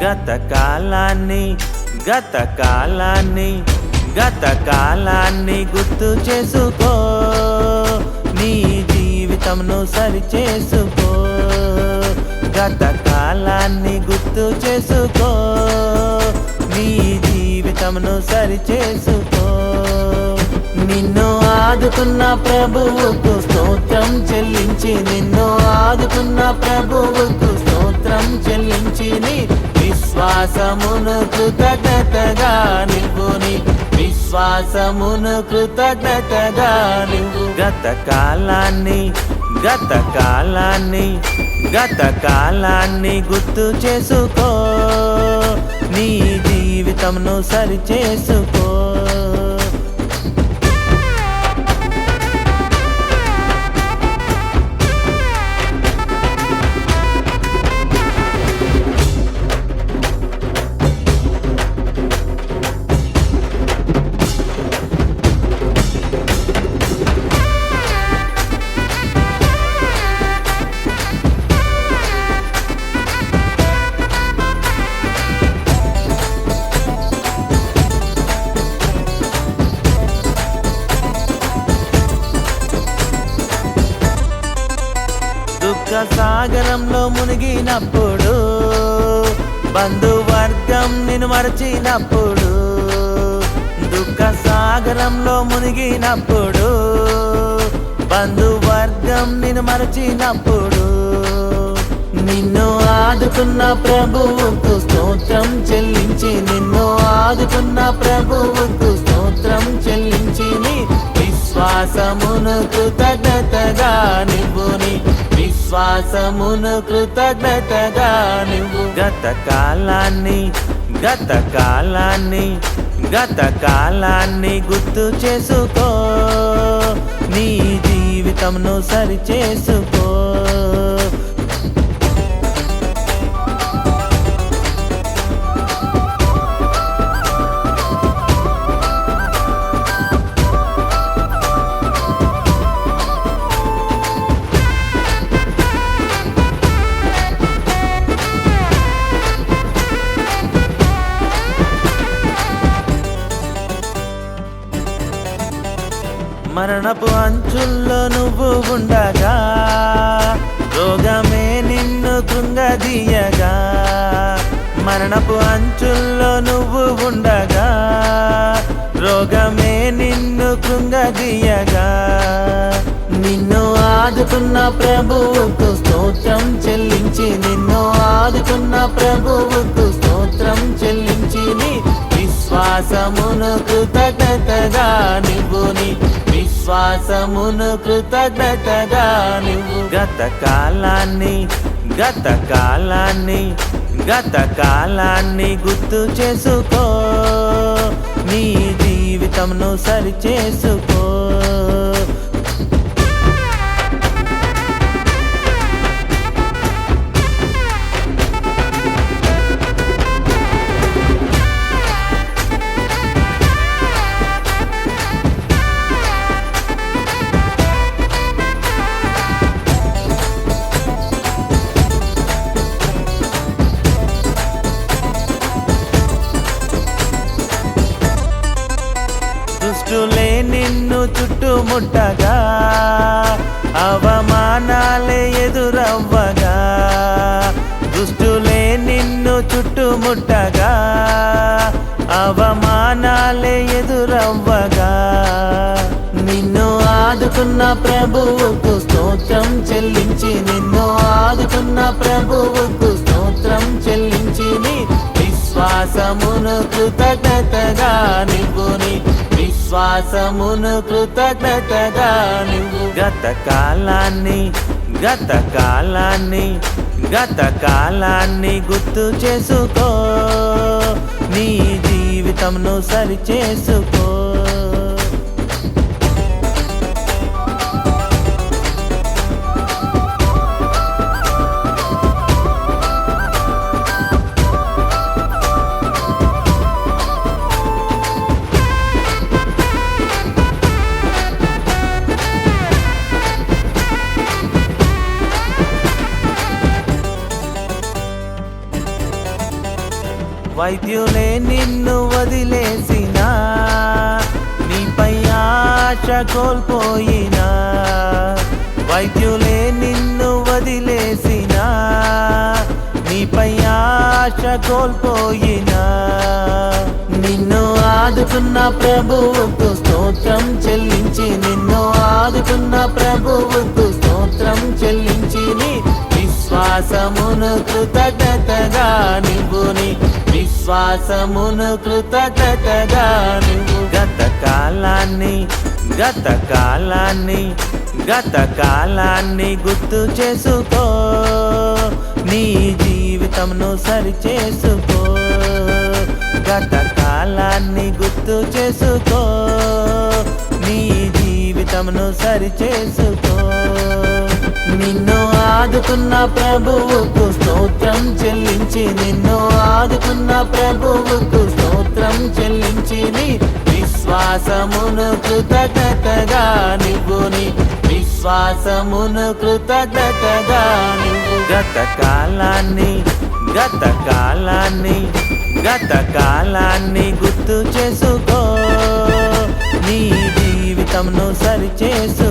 గతకాలాన్ని గతకాలాన్ని గతకాలాన్ని గుర్తు చేసుకో, నీ జీవితంను సరిచేసుకో. గతకాలాన్ని గుర్తు చేసుకో, నీ జీవితంను సరిచేసుకో. నిన్ను ఆదుకున్న ప్రభువుకు స్తోత్రం చెల్లించి, నిన్ను ఆదుకున్న ప్రభువుకు స్తోత్రం చెల్లించి, నీ విశ్వాసమును కృతజ్ఞతగా నివ్వు, నీ విశ్వాసమును కృతజ్ఞతగా నివ్వు. గతకాలాన్ని గతకాలాన్ని గతకాలాన్ని గుర్తు చేసుకో, నీ జీవితంను సరిచేసుకో. దుఃఖ సాగరంలో మునిగినప్పుడు, బంధువర్గం నిన్ను మరచినప్పుడు, దుఃఖ సాగరంలో మునిగినప్పుడు, బంధువర్గం నిన్ను మరచినప్పుడు, నిన్ను ఆదుకున్న ప్రభువుకు స్తోత్రం చెల్లించి, నిన్ను ఆదుకున్న ప్రభువుకు స్తోత్రం చెల్లించి, నీ విశ్వాసమును కృతజ్ఞతగా నివ్వు, నీ విశ్వాసమును కృతజ్ఞతగా నివ్వు. గతకాలాన్ని గతకాలాన్ని గతకాలాన్ని గుర్తు చేసుకో, నీ జీవితంను సరిచేసుకో. మరణపు అంచుల్లో నువ్వు ఉండగా, రోగమే నిన్ను కృంగదీయగా. మరణపు అంచుల్లో నువ్వు ఉండగా, రోగమే నిన్ను కృంగదీయగా. నిన్ను ఆదుకున్న ప్రభువుకు స్తోత్రం చెల్లించి, నిన్ను ఆదుకున్న ప్రభువుకు స్తోత్రం చెల్లించి, నీ విశ్వాసమును కృతజ్ఞతగా నివ్వు, నీ విశ్వాసమును కృతజ్ఞతగా నివ్వు. గతకాలాన్ని గతకాలాన్ని గతకాలాన్ని గుర్తు చేసుకో, నీ జీవితంను సరిచేసుకో. దుష్టులే నిన్ను చుట్టుముట్టగా, అవమానాలే ఎదురవ్వగా. దుష్టులే నిన్ను చుట్టుముట్టగా, అవమానాలే ఎదురవ్వగా. నిన్ను ఆదుకున్న ప్రభువుకు స్తోత్రం చెల్లించి, నిన్ను ఆదుకున్న ప్రభువుకు స్తోత్రం చెల్లించి, నీ విశ్వాసమును కృతజ్ఞతగా నివ్వు, నీ విశ్వాసమును కృతజ్ఞతగా నివ్వు. గతకాలాన్ని గతకాలాన్ని గతకాలాన్ని గుర్తు చేసుకో, నీ జీవితంను సరిచేసుకో. వైద్యులే నిన్ను వదిలేసినా, నీపై ఆశ కోల్పోయినా. వైద్యులే నిన్ను వదిలేసినా, నీపై ఆశ కోల్పోయినా. నిన్ను ఆదుకున్న ప్రభువుకు స్తోత్రం చెల్లించి, నిన్ను ఆదుకున్న ప్రభువుకు స్తోత్రం చెల్లించి, నీ విశ్వాసమును కృతజ్ఞతగా నీవు, నీ విశ్వాసమును కృతజ్ఞతగా నీవు. గతకాలాన్ని గుర్తు చేసుకో, నీ జీవితంను సరి చేసుకో. గతకాలాన్ని గుర్తు చేసుకో, నీ జీవితంను సరి చేసుకో. నిన్ను ఆదుకున్న ప్రభువుకు స్తోత్రం చెల్లించి, నిన్ను ఆదుకున్న ప్రభువుకు స్తోత్రం చెల్లించి, నీ విశ్వాసమును కృతజ్ఞతగా నీవు, నీ విశ్వాసమును కృతజ్ఞతగా నీవు. గతకాలాన్ని గుర్తు చేసుకో, నీ జీవితంను సరి చేసుకో.